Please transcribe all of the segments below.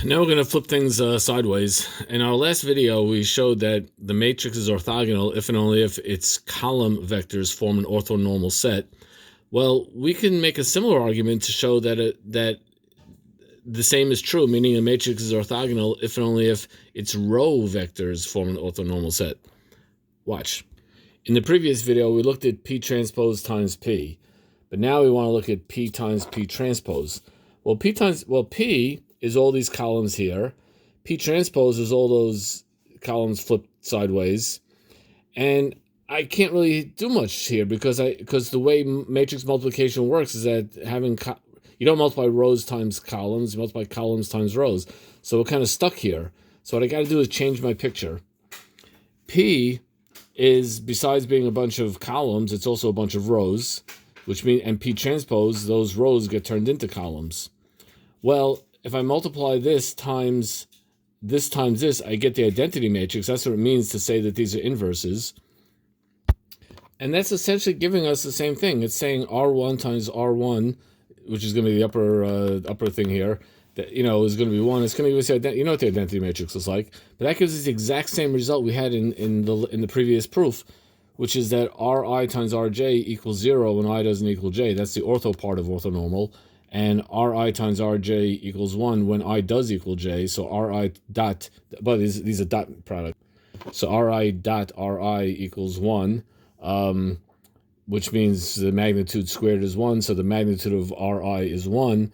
Now we're going to flip things sideways. In our last video, we showed that the matrix is orthogonal if and only if its column vectors form an orthonormal set. Well, we can make a similar argument to show that the same is true, meaning a matrix is orthogonal if and only if its row vectors form an orthonormal set. Watch. In the previous video, we looked at P transpose times P, but now we want to look at P times P transpose. Well, P is all these columns here. P transpose is all those columns flipped sideways. And I can't really do much here because the way matrix multiplication works is that you don't multiply rows times columns, you multiply columns times rows. So we're kind of stuck here. So what I got to do is change my picture. P is, besides being a bunch of columns, it's also a bunch of rows, which means, and P transpose, those rows get turned into columns. Well, if I multiply this times this, I get the identity matrix. That's what it means to say that these are inverses. And that's essentially giving us the same thing. It's saying R1 times R1, which is going to be the upper thing here, that, is going to be 1. It's going to give us what the identity matrix is like. But that gives us the exact same result we had in the previous proof, which is that Ri times Rj equals 0 when I doesn't equal j. That's the ortho part of orthonormal. And Ri times Rj equals 1 when I does equal j. So Ri dot, but these are dot product. So Ri dot Ri equals 1, which means the magnitude squared is 1. So the magnitude of Ri is 1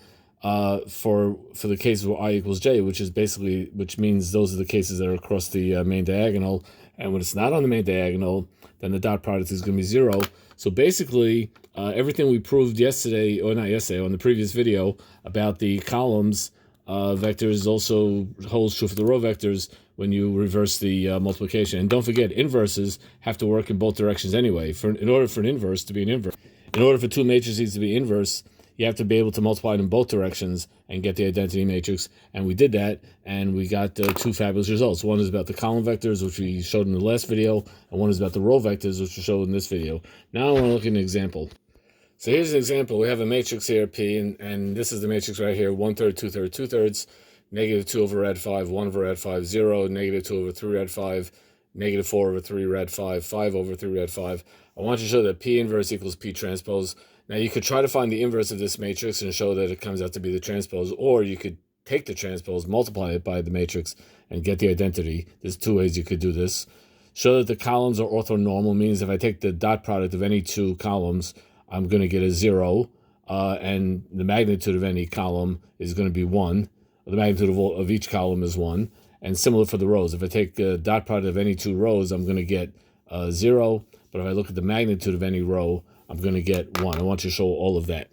for the cases where I equals j, which means those are the cases that are across the main diagonal. And when it's not on the main diagonal, then the dot product is going to be 0. So basically, everything we proved yesterday, or not yesterday, on the previous video about the columns vectors also holds true for the row vectors when you reverse the multiplication. And don't forget, inverses have to work in both directions anyway. In order for an inverse to be an inverse, in order for two matrices to be inverse, you have to be able to multiply it in both directions and get the identity matrix. And we did that, and we got two fabulous results. One is about the column vectors, which we showed in the last video, and one is about the row vectors, which we showed in this video. Now I want to look at an example. So here's an example. We have a matrix here, P, and this is the matrix right here, 1/3, 2/3, 2/3, negative 2 over rad 5, 1 over rad 5, 0, negative 2 over 3 rad 5, negative 4 over 3 rad 5, 5 over 3 rad 5. I want you to show that P inverse equals P transpose. Now, you could try to find the inverse of this matrix and show that it comes out to be the transpose, or you could take the transpose, multiply it by the matrix, and get the identity. There's two ways you could do this. Show that the columns are orthonormal, means if I take the dot product of any two columns, I'm going to get a 0, and the magnitude of any column is going to be 1. The magnitude of each column is 1. And similar for the rows. If I take the dot product of any two rows, I'm going to get 0. But if I look at the magnitude of any row, I'm going to get 1. I want you to show all of that.